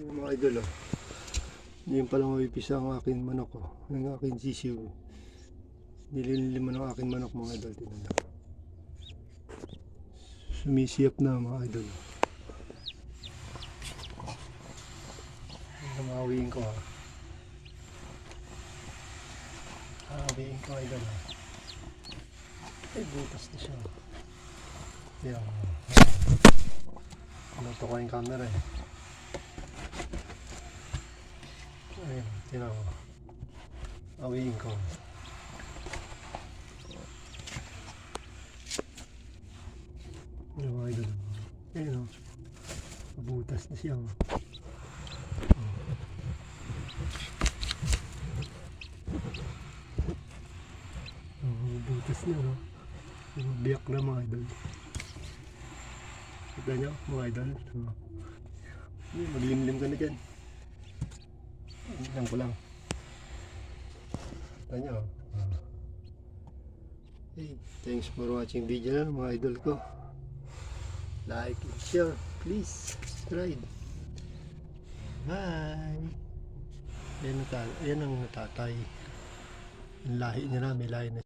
Yung mga idol, oh. Ngayon pa lang mapipisa ang aking manok, oh. Ang aking sisiw. Nililima ng aking manok, mga idol. Tinanda. Sumisiyap na, mga idol. Namawiin ko, ha. Namawiin ko, idol, ha. Ay, butas na siya. Yan. Nato ko yung camera, eh. Ayun, tinaw. Awiin ko. Yung mga idol. Ayun, oh. Mabutas na siya, oh. Mabutas na, no? Biyak na, mga idol. Kita nyo, mga idol. Maglimlim ka na dyan. Lang ko lang. Kita nyo. Hey, thanks for watching video na, mga idol ko. Like and share, please. Subscribe. Bye. Yan ang natatay. Ang lahi niya na, may lahi na.